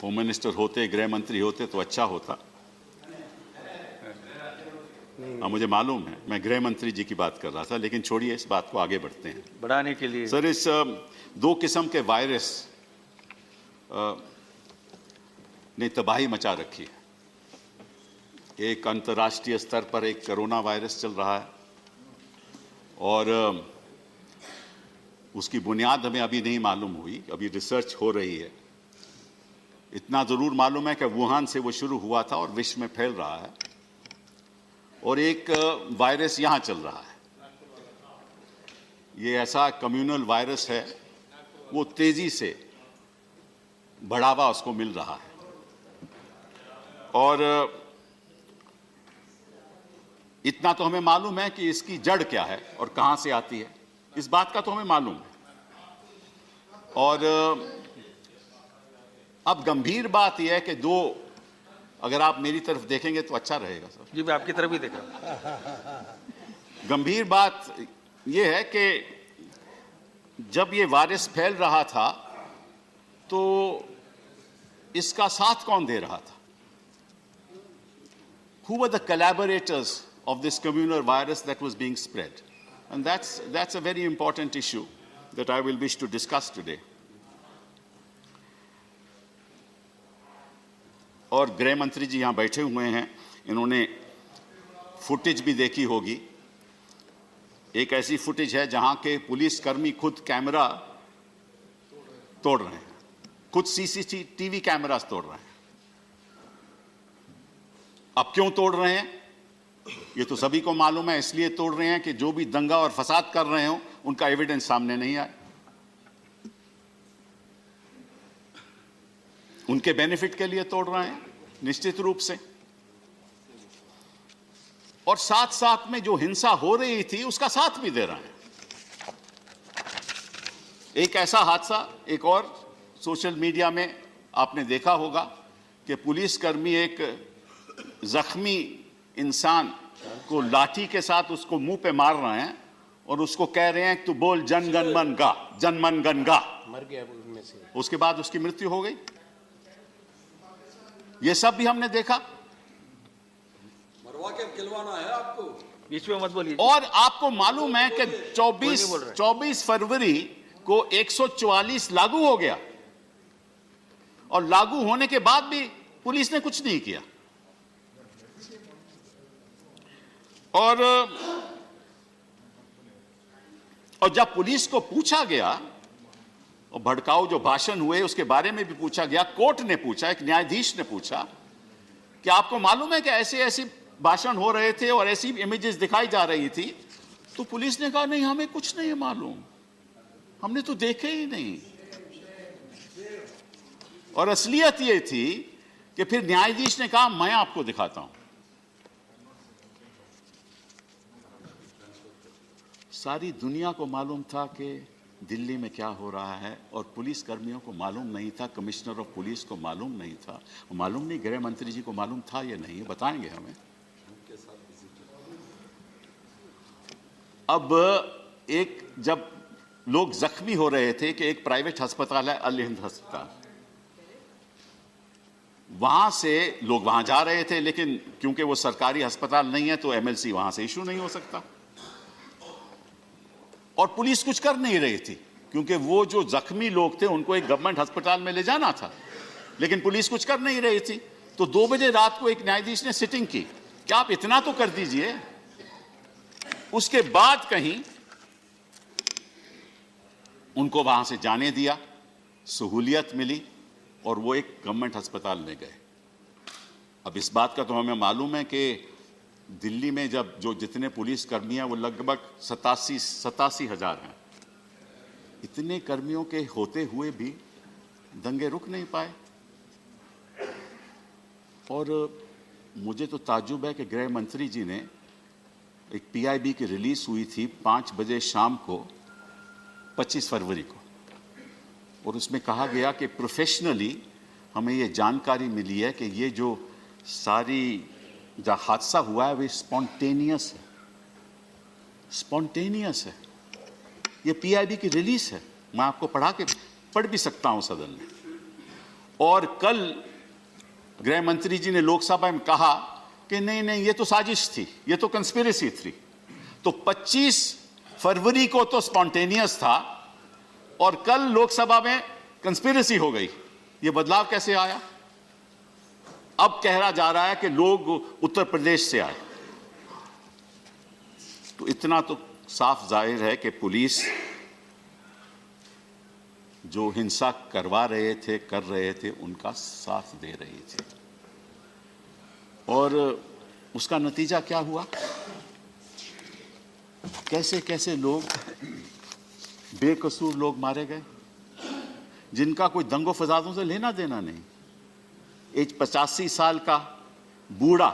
Home minister होते, गृह मंत्री होते तो अच्छा होता। मुझे मालूम है, मैं गृह मंत्री जी की बात कर रहा था, लेकिन छोड़िए इस बात को, आगे बढ़ते हैं। बढ़ाने के लिए सर, इस दो किस्म के वायरस ने तबाही मचा रखी है। एक अंतर्राष्ट्रीय स्तर पर एक कोरोना वायरस चल रहा है और उसकी बुनियाद हमें अभी नहीं मालूम हुई, अभी रिसर्च हो रही है। इतना जरूर मालूम है कि वुहान से वो शुरू हुआ था और विश्व में फैल रहा है, और एक वायरस यहां चल रहा है। ये ऐसा कम्युनल वायरस है, वो तेजी से बढ़ावा उसको मिल रहा है, और इतना तो हमें मालूम है कि इसकी जड़ क्या है और कहां से आती है, इस बात का तो हमें मालूम है। और अब गंभीर बात यह है कि अगर आप मेरी तरफ देखेंगे तो अच्छा रहेगा सर। जी, मैं आपकी तरफ ही देख रहा हूं। गंभीर बात यह है कि जब ये वायरस फैल रहा था तो इसका साथ कौन दे रहा था? Who were the collaborators of this communal virus that was being spread? And that's a very important issue that I will wish to discuss today. और गृह मंत्री जी यहां बैठे हुए हैं, इन्होंने फुटेज भी देखी होगी। एक ऐसी फुटेज है जहां के पुलिसकर्मी खुद कैमरा तोड़ रहे हैं, खुद सीसीटीवी कैमरास तोड़ रहे हैं। अब क्यों तोड़ रहे हैं ये तो सभी को मालूम है, इसलिए तोड़ रहे हैं कि जो भी दंगा और फसाद कर रहे हो उनका एविडेंस सामने नहीं आए, उनके बेनिफिट के लिए तोड़ रहे हैं निश्चित रूप से। और साथ साथ में जो हिंसा हो रही थी उसका साथ भी दे रहे हैं। एक ऐसा हादसा एक और सोशल मीडिया में आपने देखा होगा कि पुलिसकर्मी एक जख्मी इंसान को लाठी के साथ उसको मुंह पे मार रहे हैं और उसको कह रहे हैं तू बोल जन गण मन गा, जन मन गण गा। मर गया उनमें से। उसके बाद उसकी मृत्यु हो गई। ये सब भी हमने देखा। मरवा के खिलवाना है आपको, बीच में मत बोलिए। और आपको मालूम है कि 24 फरवरी को 144 लागू हो गया, और लागू होने के बाद भी पुलिस ने कुछ नहीं किया। और जब पुलिस को पूछा गया और भड़काऊ जो भाषण हुए उसके बारे में भी पूछा गया, कोर्ट ने पूछा, एक न्यायाधीश ने पूछा कि आपको मालूम है कि ऐसे ऐसे भाषण हो रहे थे और ऐसी इमेजेस दिखाई जा रही थी, तो पुलिस ने कहा नहीं हमें कुछ नहीं मालूम, हमने तो देखे ही नहीं। और असलियत ये थी कि फिर न्यायाधीश ने कहा मैं आपको दिखाता हूं। सारी दुनिया को मालूम था कि दिल्ली में क्या हो रहा है, और पुलिस कर्मियों को मालूम नहीं था, कमिश्नर ऑफ पुलिस को मालूम नहीं था, मालूम नहीं गृह मंत्री जी को मालूम था या नहीं, बताएंगे हमें। अब एक जब लोग जख्मी हो रहे थे कि एक प्राइवेट अस्पताल है अल हिंद अस्पताल, वहां से लोग वहां जा रहे थे, लेकिन क्योंकि वो सरकारी अस्पताल नहीं है तो एमएलसी वहां से इशू नहीं हो सकता, और पुलिस कुछ कर नहीं रही थी क्योंकि वो जो जख्मी लोग थे उनको एक गवर्नमेंट अस्पताल में ले जाना था, लेकिन पुलिस कुछ कर नहीं रही थी। तो 2 बजे रात को एक न्यायाधीश ने सिटिंग की कि आप इतना तो कर दीजिए। उसके बाद कहीं उनको वहां से जाने दिया, सहूलियत मिली और वो एक गवर्नमेंट अस्पताल में गए। अब इस बात का तो हमें मालूम है कि दिल्ली में जब जो जितने पुलिस कर्मी हैं वो लगभग 87 हजार हैं। इतने कर्मियों के होते हुए भी दंगे रुक नहीं पाए। और मुझे तो ताज्जुब है कि गृह मंत्री जी ने एक पीआईबी की रिलीज हुई थी 5 बजे शाम को 25 फरवरी को, और उसमें कहा गया कि प्रोफेशनली हमें ये जानकारी मिली है कि ये जो सारी जो हादसा हुआ है वो स्पॉन्टेनियस है, स्पॉन्टेनियस है। ये पीआईबी की रिलीज है, मैं आपको पढ़ भी सकता हूं सदन में। और कल गृह मंत्री जी ने लोकसभा में कहा कि नहीं नहीं ये तो साजिश थी, ये तो कंस्पिरेसी थी। तो 25 फरवरी को तो स्पॉन्टेनियस था और कल लोकसभा में कंस्पिरेसी हो गई। ये बदलाव कैसे आया? अब कहा जा रहा है कि लोग उत्तर प्रदेश से आए। तो इतना तो साफ जाहिर है कि पुलिस जो हिंसा करवा रहे थे, कर रहे थे, उनका साथ दे रही थी। और उसका नतीजा क्या हुआ? कैसे कैसे लोग, बेकसूर लोग मारे गए, जिनका कोई दंगों फसादों से लेना देना नहीं। एक 85 साल का बूढ़ा,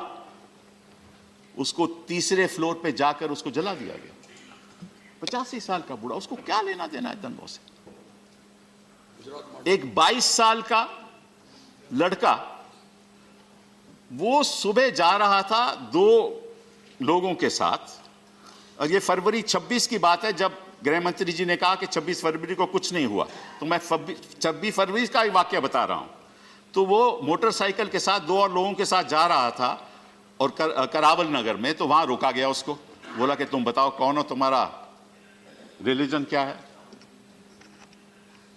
उसको तीसरे फ्लोर पे जाकर उसको जला दिया गया। 85 साल का बूढ़ा, उसको क्या लेना देना है दंगों से? एक 22 साल का लड़का, वो सुबह जा रहा था 2 लोगों के साथ, और ये फरवरी 26 की बात है जब गृह मंत्री जी ने कहा कि 26 फरवरी को कुछ नहीं हुआ। तो मैं 26 फरवरी का ही वाक्य बता रहा हूं। तो वो मोटरसाइकिल के साथ 2 और लोगों के साथ जा रहा था और करावल नगर में, तो वहां रोका गया उसको। बोला कि तुम बताओ कौन हो, तुम्हारा रिलीजन क्या है?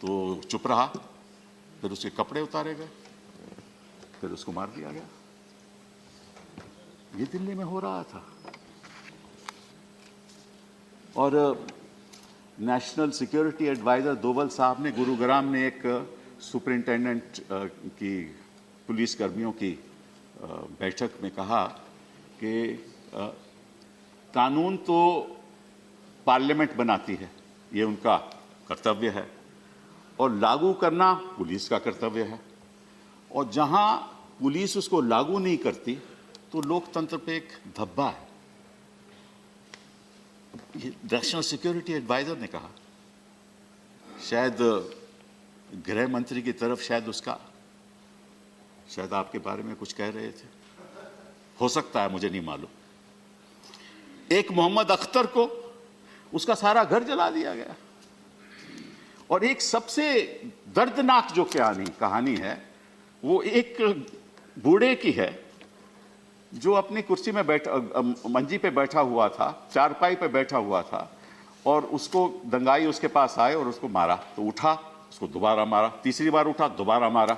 तो चुप रहा। फिर उसके कपड़े उतारे गए, फिर उसको मार दिया गया। ये दिल्ली में हो रहा था। और नेशनल सिक्योरिटी एडवाइजर दोवल साहब ने गुरुग्राम में एक सुपरिंटेंडेंट की पुलिस कर्मियों की बैठक में कहा कि कानून तो पार्लियामेंट बनाती है, ये उनका कर्तव्य है, और लागू करना पुलिस का कर्तव्य है। और जहां पुलिस उसको लागू नहीं करती तो लोकतंत्र पे एक धब्बा है। ये नेशनल सिक्योरिटी एडवाइजर ने कहा। शायद गृह मंत्री की तरफ शायद आपके बारे में कुछ कह रहे थे, हो सकता है, मुझे नहीं मालूम। एक मोहम्मद अख्तर को उसका सारा घर जला दिया गया। और एक सबसे दर्दनाक जो कहानी है वो एक बूढ़े की है जो अपनी कुर्सी में मंजी पे बैठा हुआ था, चारपाई पे बैठा हुआ था, और उसको दंगाई उसके पास आए और उसको मारा। तो उठा, उसको दोबारा मारा, तीसरी बार उठा, दोबारा मारा,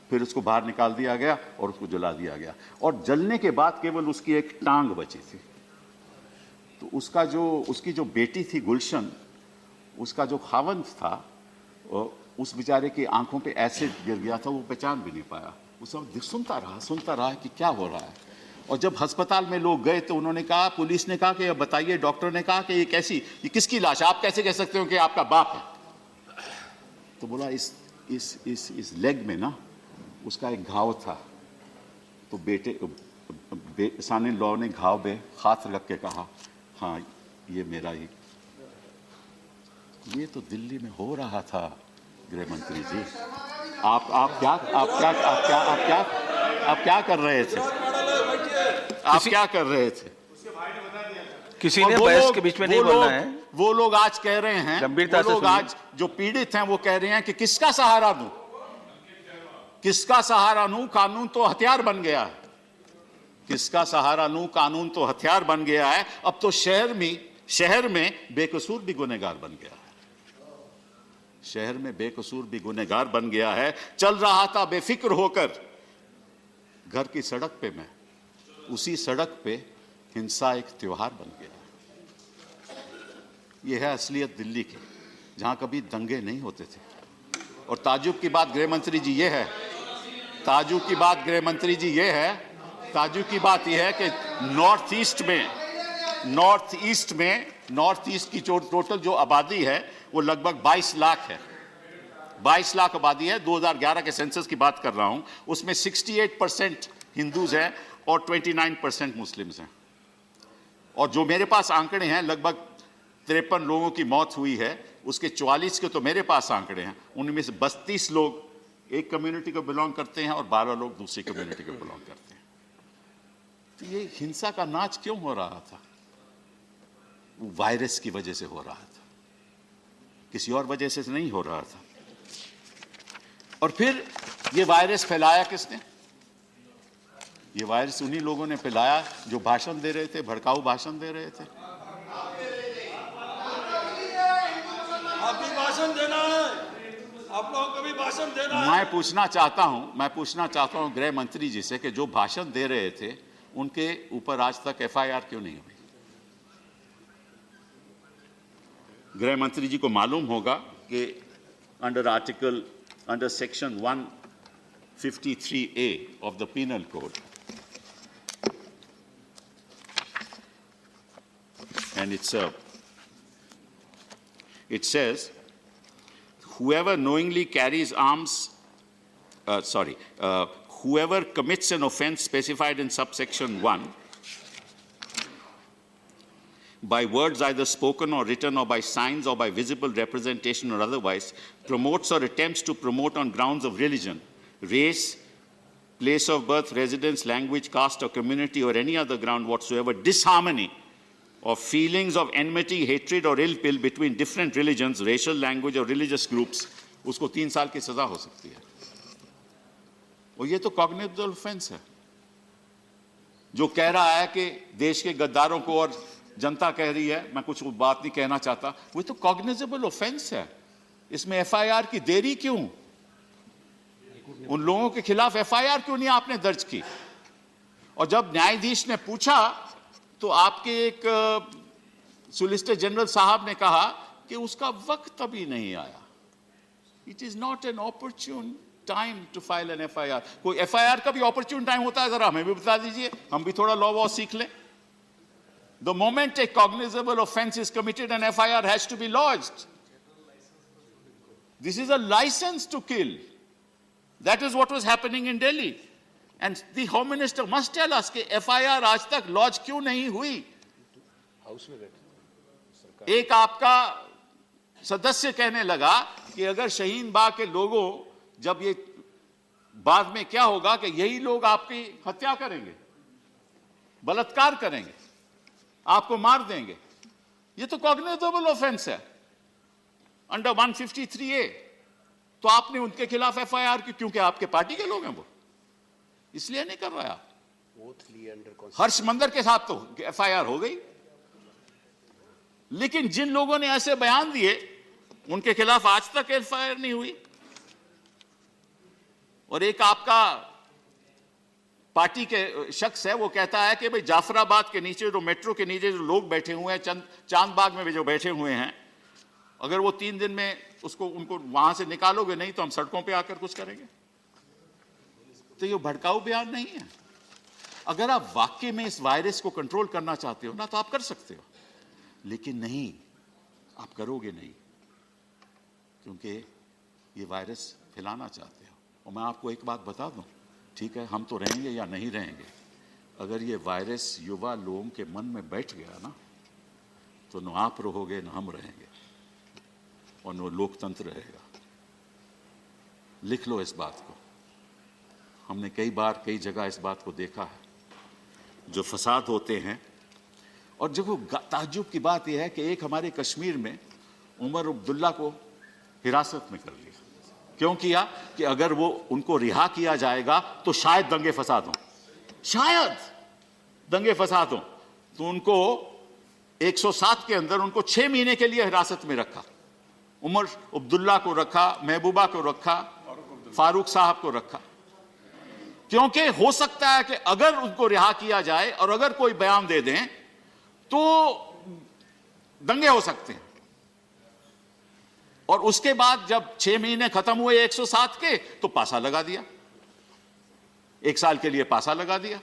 फिर उसको बाहर निकाल दिया गया और उसको जला दिया गया। और जलने के बाद केवल उसकी एक टांग बची थी। तो उसकी जो बेटी थी गुलशन, उसका जो खावंद था, उस बेचारे की आंखों पे एसिड गिर गया था, वो पहचान भी नहीं पाया। वो सब सुनता रहा कि क्या हो रहा है। और जब अस्पताल में लोग गए तो उन्होंने कहा, पुलिस ने कहा कि बताइए, डॉक्टर ने कहा कि ये किसकी लाश है, आप कैसे कह सकते हो कि आपका बाप है? तो बोला इस लेग में ना उसका एक घाव था। तो साने लॉ ने घाव पे हाथ रख के कहा, हाँ ये मेरा ही। ये तो दिल्ली में हो रहा था गृह मंत्री जी। आप क्या कर रहे थे? आप क्या कर रहे थे? किसी ने बहस के बीच में नहीं बोलना है। वो लोग आज कह रहे हैं, गंभीरता से सुनिए। आज जो पीड़ित हैं वो कह रहे हैं कि किसका सहारा दूं, किसका सहारा लूं, कानून तो हथियार बन गया है। किसका सहारा लूं, कानून तो हथियार बन गया है। अब तो शहर में बेकसूर भी गुनहगार बन गया है। शहर में बेकसूर भी गुनहगार बन गया है। चल रहा था बेफिक्र होकर घर की सड़क पे, मैं उसी सड़क पे हिंसा एक त्योहार बन गया। यह है असलियत दिल्ली की, जहां कभी दंगे नहीं होते थे। और ताजुब की बात गृह मंत्री जी ये है, ताजुब की बात गृह मंत्री जी ये है, ताजुब की बात यह है कि नॉर्थ ईस्ट की टोटल जो आबादी है वो लगभग 22 लाख है। 22 लाख आबादी है। 2011 के सेंसस की बात कर रहा हूं। उसमें 68% हिंदूज हैं और 29% मुस्लिम्स हैं। और जो मेरे पास आंकड़े हैं, लगभग 53 लोगों की मौत हुई है, उसके 44 के तो मेरे पास आंकड़े हैं। उनमें से 32 लोग एक कम्युनिटी को बिलोंग करते हैं और 12 लोग दूसरी कम्युनिटी को बिलोंग करते हैं। तो ये हिंसा का नाच क्यों हो रहा था? वो वायरस की वजह से हो रहा था, किसी और वजह से नहीं हो रहा था। और फिर ये वायरस फैलाया किसने? ये वायरस उन्हीं लोगों ने फैलाया जो भाषण दे रहे थे, भड़काऊ भाषण दे रहे थे। आप भी भाषण देना है, आप लोगों को भी भाषण देना है। मैं पूछना चाहता हूं गृह मंत्री जी से कि जो भाषण दे रहे थे उनके ऊपर आज तक एफआईआर क्यों नहीं हुई? गृह मंत्री जी को मालूम होगा कि under section 153A of the Penal Code, and it says, whoever knowingly carries arms, whoever commits an offense specified in subsection 1 by words either spoken or written or by signs or by visible representation or otherwise, promotes or attempts to promote on grounds of religion, race, place of birth, residence, language, caste or community or any other ground whatsoever, disharmony or feelings of enmity, hatred or ill will between different religions, racial, language or religious groups, उसको 3 साल की सजा हो सकती है। और ये तो कॉग्निजेबल ऑफेंस है। जो कह रहा है कि देश के गद्दारों को, और जनता कह रही है, मैं कुछ बात नहीं कहना चाहता, वो तो कॉग्निजेबल ऑफेंस है। इसमें एफआईआर की देरी क्यों? उन लोगों के खिलाफ एफआईआर क्यों नहीं आपने दर्ज की? और जब न्यायाधीश ने पूछा तो आपके एक सोलिसिटर जनरल साहब ने कहा कि उसका वक्त अभी नहीं आया। It is not an opportune time to file an FIR. कोई एफआईआर का भी ऑपर्च्यून टाइम होता है? जरा हमें भी बता दीजिए, हम भी थोड़ा लॉ वॉ सीख लें। The moment a cognizable offense is committed, an FIR has to be lodged. This is a license to kill. That is what was happening in Delhi. And the Home Minister must tell us कि FIR आज तक lodge क्यों नहीं हुई? एक आपका सदस्य कहने लगा कि अगर शाहीन बाग के लोगों, जब ये बाद में क्या होगा कि यही लोग आपकी हत्या करेंगे, बलात्कार करेंगे, आपको मार देंगे। ये तो कॉग्निजेबल ऑफेंस है अंडर 153A। तो आपने उनके खिलाफ एफआईआर की, क्योंकि आपके पार्टी के लोग हैं, वो इसलिए नहीं कर रहा है। हर्ष मंदर के साथ तो एफआईआर हो गई, लेकिन जिन लोगों ने ऐसे बयान दिए उनके खिलाफ आज तक एफआईआर नहीं हुई। और एक आपका पार्टी के शख्स है, वो कहता है कि भाई जाफराबाद के नीचे, जो मेट्रो के नीचे जो लोग बैठे हुए हैं, चांदबाग में जो बैठे हुए हैं, अगर वो 3 दिन में उनको वहां से निकालोगे नहीं तो हम सड़कों पे आकर कुछ करेंगे। तो ये भड़काऊ बयान नहीं है। अगर आप वाकई में इस वायरस को कंट्रोल करना चाहते हो ना, तो आप कर सकते हो, लेकिन नहीं, आप करोगे नहीं, क्योंकि ये वायरस फैलाना चाहते हो। और मैं आपको एक बात बता दूं, ठीक है, हम तो रहेंगे या नहीं रहेंगे, अगर ये वायरस युवा लोगों के मन में बैठ गया ना, तो न आप रहोगे न हम रहेंगे, और न लोकतंत्र रहेगा। लिख लो इस बात को। हमने कई बार कई जगह इस बात को देखा है। जो फसाद होते हैं, और जो ताज्जुब की बात यह है कि एक हमारे कश्मीर में उमर अब्दुल्ला को हिरासत में कर लिया। क्यों किया? कि अगर वो उनको रिहा किया जाएगा तो शायद दंगे फसाद हों, शायद दंगे फसाद हों। तो उनको 107 के अंदर उनको 6 महीने के लिए हिरासत में रखा। उमर अब्दुल्ला को रखा, महबूबा को रखा, फारूक साहब को रखा, क्योंकि हो सकता है कि अगर उनको रिहा किया जाए और अगर कोई बयान दे दें तो दंगे हो सकते हैं। और उसके बाद जब 6 महीने खत्म हुए 107 के, तो पासा लगा दिया, 1 साल के लिए पासा लगा दिया।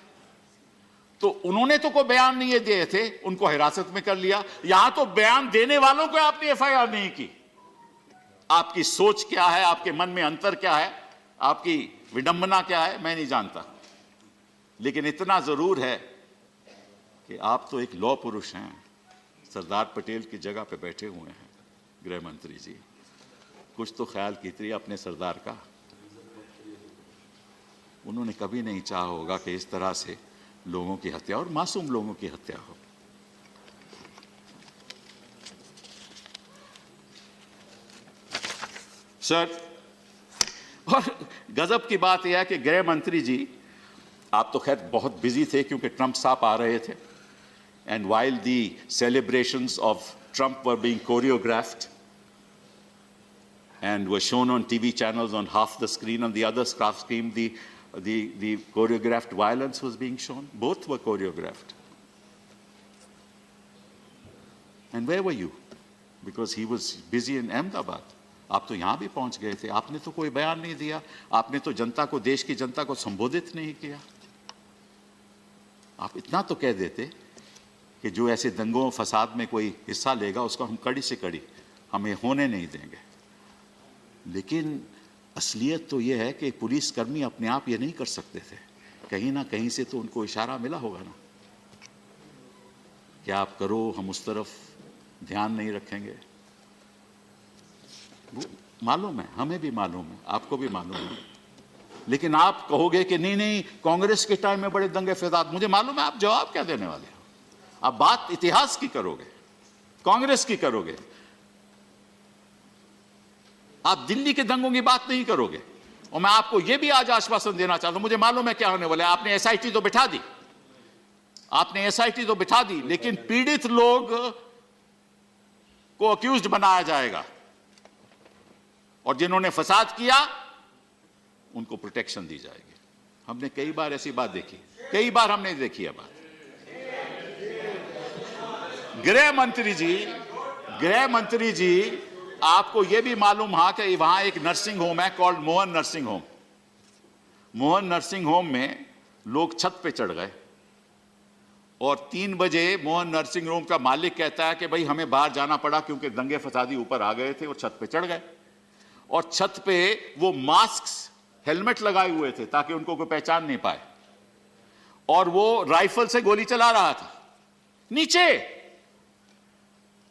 तो उन्होंने तो कोई बयान नहीं दिए थे, उनको हिरासत में कर लिया। यहां तो बयान देने वालों को आपने एफआईआर नहीं की। आपकी सोच क्या है, आपके मन में अंतर क्या है, आपकी विडंबना क्या है, मैं नहीं जानता। लेकिन इतना जरूर है कि आप तो एक लौह पुरुष हैं, सरदार पटेल की जगह पे बैठे हुए हैं गृह मंत्री जी। कुछ तो ख्याल कीजिए अपने सरदार का। उन्होंने कभी नहीं चाहा होगा कि इस तरह से लोगों की हत्या, और मासूम लोगों की हत्या हो। सर, और गजब की बात यह है कि गृह मंत्री जी, आप तो खैर बहुत बिजी थे क्योंकि ट्रंप साहब आ रहे थे, and while the celebrations of Trump were being choreographed and were shown on TV channels on half the screen, on the other half screen the choreographed violence was being shown. Both were choreographed. And where were you? Because he was busy in Ahmedabad. आप तो यहाँ भी पहुँच गए थे, आपने तो कोई बयान नहीं दिया, आपने तो जनता को, देश की जनता को संबोधित नहीं किया। आप इतना तो कह देते कि जो ऐसे दंगों फसाद में कोई हिस्सा लेगा उसको हम कड़ी से कड़ी हमें होने नहीं देंगे। लेकिन असलियत तो यह है कि पुलिसकर्मी अपने आप ये नहीं कर सकते थे, कहीं ना कहीं से तो उनको इशारा मिला होगा ना कि आप करो, हम उस तरफ ध्यान नहीं रखेंगे। वो मालूम है, हमें भी मालूम है, आपको भी मालूम है। लेकिन आप कहोगे कि नहीं नहीं कांग्रेस के टाइम में बड़े दंगे फसाद, मुझे मालूम है आप जवाब क्या देने वाले हो। आप बात इतिहास की करोगे, कांग्रेस की करोगे, आप दिल्ली के दंगों की बात नहीं करोगे। और मैं आपको यह भी आज आश्वासन देना चाहता हूं, मुझे मालूम है क्या होने वाला है। आपने एसआईटी तो बिठा दी, आपने एसआईटी तो बिठा दी, लेकिन पीड़ित लोग को अक्यूज्ड बनाया जाएगा और जिन्होंने फसाद किया उनको प्रोटेक्शन दी जाएगी। हमने कई बार ऐसी बात देखी, कई बार हमने देखी है बात। गृह मंत्री जी आपको यह भी मालूम है कि वहां एक नर्सिंग होम है called Mohan nursing home. Mohan nursing home में लोग छत पे चढ़ गए और 3 बजे मोहन नर्सिंग होम का मालिक कहता है कि भाई हमें बाहर जाना पड़ा क्योंकि दंगे फसादी ऊपर आ गए थे और छत पे चढ़ गए। और छत पे वो मास्क, हेलमेट लगाए हुए थे ताकि उनको कोई पहचान नहीं पाए, और वो राइफल से गोली चला रहा था नीचे।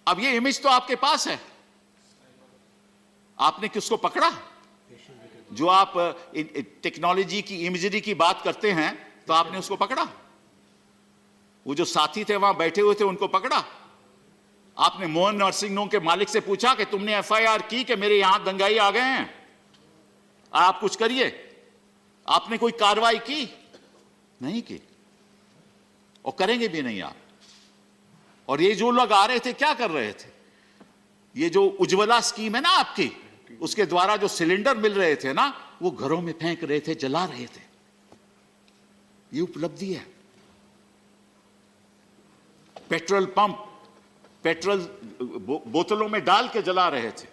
अब ये इमेज तो आपके पास है, आपने किसको पकड़ा? जो आप टेक्नोलॉजी की इमेजरी की बात करते हैं तो आपने उसको पकड़ा? वो जो साथी थे वहां बैठे हुए थे उनको पकड़ा? आपने मोहन नर्सिंग होम के मालिक से पूछा कि तुमने एफआईआर की कि मेरे यहां दंगाई आ गए हैं, आप कुछ करिए? आपने कोई कार्रवाई की? नहीं की, और करेंगे भी नहीं आप। और ये जो लोग आ रहे थे क्या कर रहे थे? ये जो उज्ज्वला स्कीम है ना आपकी, उसके द्वारा जो सिलेंडर मिल रहे थे ना, वो घरों में फेंक रहे थे, जला रहे थे। ये उपलब्धि है। पेट्रोल पंप पेट्रोल बोतलों में डाल के जला रहे थे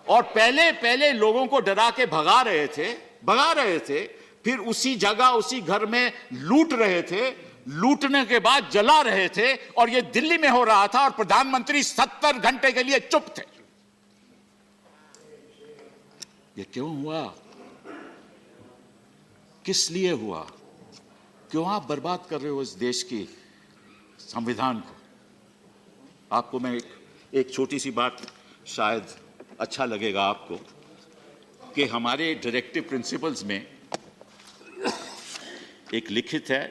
और पहले लोगों को डरा के भगा रहे थे, फिर उसी जगह उसी घर में लूट रहे थे, लूटने के बाद जला रहे थे। और यह दिल्ली में हो रहा था और प्रधानमंत्री 70 घंटे के लिए चुप थे। यह क्यों हुआ? किस लिए हुआ? क्यों आप बर्बाद कर रहे हो इस देश की संविधान को? आपको मैं एक छोटी सी बात, शायद अच्छा लगेगा आपको, कि हमारे डायरेक्टिव प्रिंसिपल्स में एक लिखित है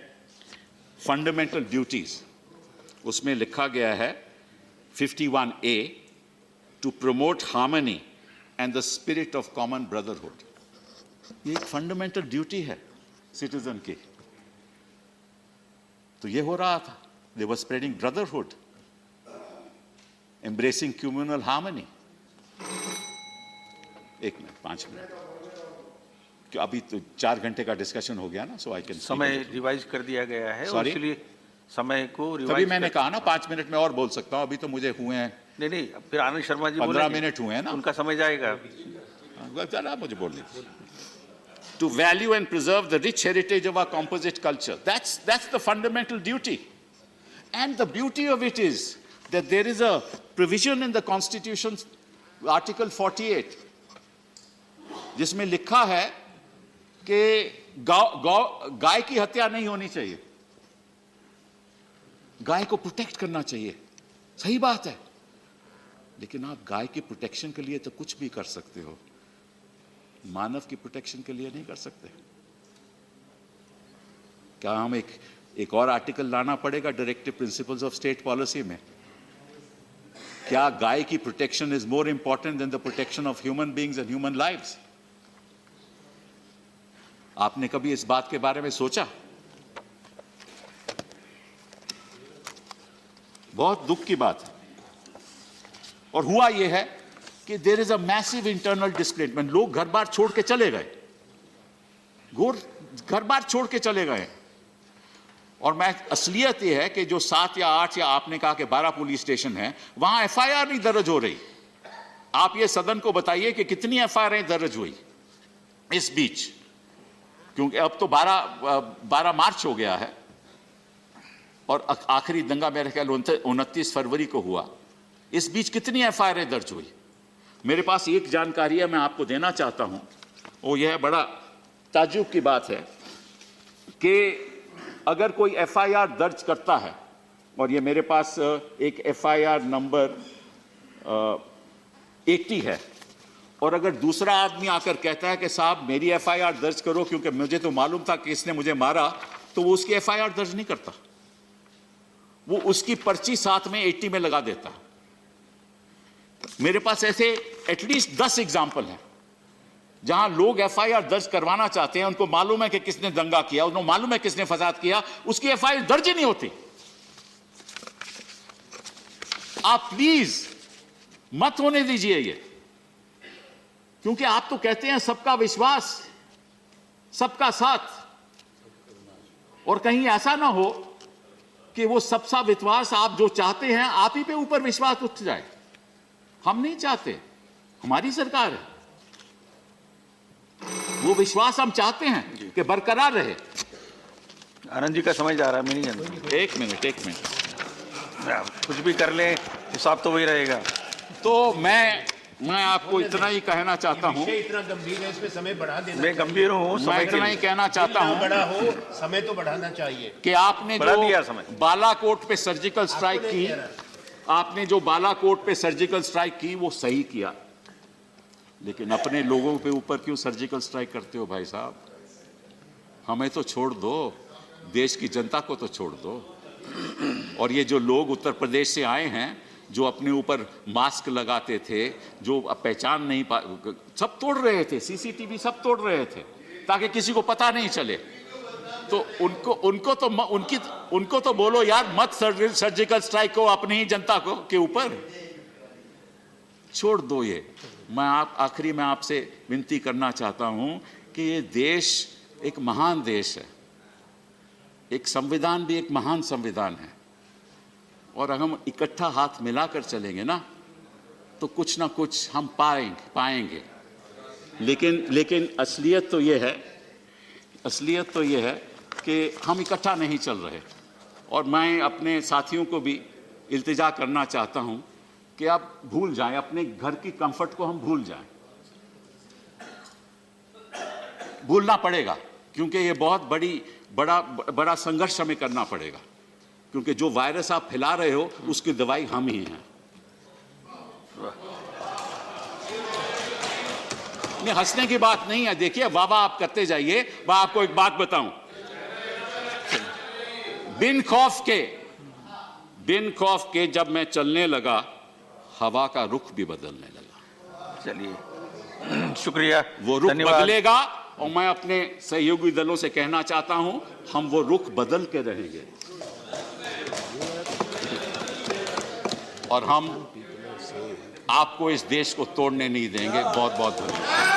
फंडामेंटल ड्यूटीज। उसमें लिखा गया है 51A, to promote harmony and the spirit of common brotherhood. ये एक फंडामेंटल ड्यूटी है सिटीजन की। तो ये हो रहा था, they were spreading brotherhood, embracing communal harmony. 1 minute, 5 minute, क्यों अभी तो 4 घंटे का डिस्कशन हो गया ना, सो आई कैन। समय रिवाइज कर दिया गया है, और इसलिए समय को रिवाइज, तभी मैंने कहा ना 5 मिनट में और बोल सकता हूं। अभी तो मुझे हुए हैं नहीं, फिर आनंद शर्मा जी 15 मिनट हुए हैं ना, उनका समय जाएगा। जरा मुझे बोल दीजिए। To value and preserve the rich heritage of our composite culture. That's the fundamental duty. And the beauty of it is that there is a provision in the Constitution, Article 48, जिसमें लिखा है कि गाय की हत्या नहीं होनी चाहिए, गाय को प्रोटेक्ट करना चाहिए। सही बात है, लेकिन आप गाय की प्रोटेक्शन के लिए तो कुछ भी कर सकते हो, मानव की प्रोटेक्शन के लिए नहीं कर सकते। क्या हम एक और आर्टिकल लाना पड़ेगा directive principles of state policy में? क्या गाय की protection is more important than the protection of human beings and human lives? आपने कभी इस बात के बारे में सोचा? बहुत दुख की बात है। और हुआ यह है कि there is a massive internal displacement. लोग घर बार छोड़ के चले गए, घर बार छोड़ के चले गए। और मैं असलियत यह है कि जो 7 या 8 या आपने कहा कि 12 पुलिस स्टेशन है, वहां एफआईआर नहीं दर्ज हो रही। आप ये सदन को बताइए कि कितनी एफआईआर दर्ज हुई इस बीच, क्योंकि अब तो 12 मार्च हो गया है और आखिरी दंगा मेरे ख्याल 29 फरवरी को हुआ। इस बीच कितनी एफआईआर दर्ज हुई? मेरे पास एक जानकारी है, मैं आपको देना चाहता हूं। वो यह बड़ा ताज्जुब की बात है कि अगर कोई एफआईआर दर्ज करता है, और ये मेरे पास एक एफआईआर नंबर 80 है, और अगर दूसरा आदमी आकर कहता है कि साहब मेरी एफआईआर दर्ज करो क्योंकि मुझे तो मालूम था कि इसने मुझे मारा, तो वो उसकी एफआईआर दर्ज नहीं करता, वो उसकी पर्ची साथ में 80 में लगा देता। मेरे पास ऐसे एटलीस्ट 10 एग्जाम्पल हैं जहां लोग एफआईआर दर्ज करवाना चाहते हैं, उनको मालूम है कि किसने दंगा किया, उनको मालूम है किसने फसाद किया, उसकी एफआईआर दर्ज ही नहीं होती। आप प्लीज मत होने दीजिए ये, क्योंकि आप तो कहते हैं सबका विश्वास, सबका साथ, और कहीं ऐसा ना हो कि वो सबका विश्वास आप जो चाहते हैं आप ही पे ऊपर विश्वास उठ जाए। हम नहीं चाहते, हमारी सरकार है, वो विश्वास हम चाहते हैं कि बरकरार रहे। आनंद जी का समझ आ रहा है, मैं नहीं जानता। एक मिनट कुछ भी कर ले हिसाब तो वही रहेगा। तो मैं आपको इतना ही कहना चाहता हूं, इतना गंभीर है, इसमें समय बढ़ा देना। मैं गंभीर हूँ, मैं इतना ही कहना चाहता हूं बड़ा हो, समय तो बढ़ाना चाहिए कि आपने जो बालाकोट पे सर्जिकल स्ट्राइक की, आपने जो बालाकोट पे सर्जिकल स्ट्राइक की वो सही किया, लेकिन अपने लोगों पे ऊपर क्यों सर्जिकल स्ट्राइक करते हो भाई साहब? हमें तो छोड़ दो, देश की जनता को तो छोड़ दो। और ये जो लोग उत्तर प्रदेश से आए हैं, जो अपने ऊपर मास्क लगाते थे, जो पहचान नहीं सब तोड़ रहे थे, सीसीटीवी सब तोड़ रहे थे ताकि किसी को पता नहीं चले। तो उनको तो बोलो यार, मत सर्जिकल स्ट्राइक को अपनी ही जनता को के ऊपर छोड़ दो। ये आखिरी में आपसे विनती करना चाहता हूं कि ये देश एक महान देश है, एक संविधान भी एक महान संविधान है, और अगर हम इकट्ठा हाथ मिलाकर चलेंगे ना तो कुछ ना कुछ हम पाएंगे। लेकिन असलियत तो ये है कि हम इकट्ठा नहीं चल रहे। और मैं अपने साथियों को भी इल्तिजा करना चाहता हूं कि आप भूल जाएं, अपने घर की कंफर्ट को हम भूल जाएं। भूलना पड़ेगा, क्योंकि ये बहुत बड़ा संघर्ष हमें करना पड़ेगा, क्योंकि जो वायरस आप फैला रहे हो उसकी दवाई हम ही हैं। नहीं, हंसने की बात नहीं है। देखिए बाबा, आप करते जाइए। मैं आपको एक बात बताऊं, बिन खौफ के जब मैं चलने लगा, हवा का रुख भी बदलने लगा। चलिए, शुक्रिया। वो रुख बदलेगा, और मैं अपने सहयोगी दलों से कहना चाहता हूं, हम वो रुख बदल के रहेंगे और हम आपको इस देश को तोड़ने नहीं देंगे। बहुत बहुत धन्यवाद।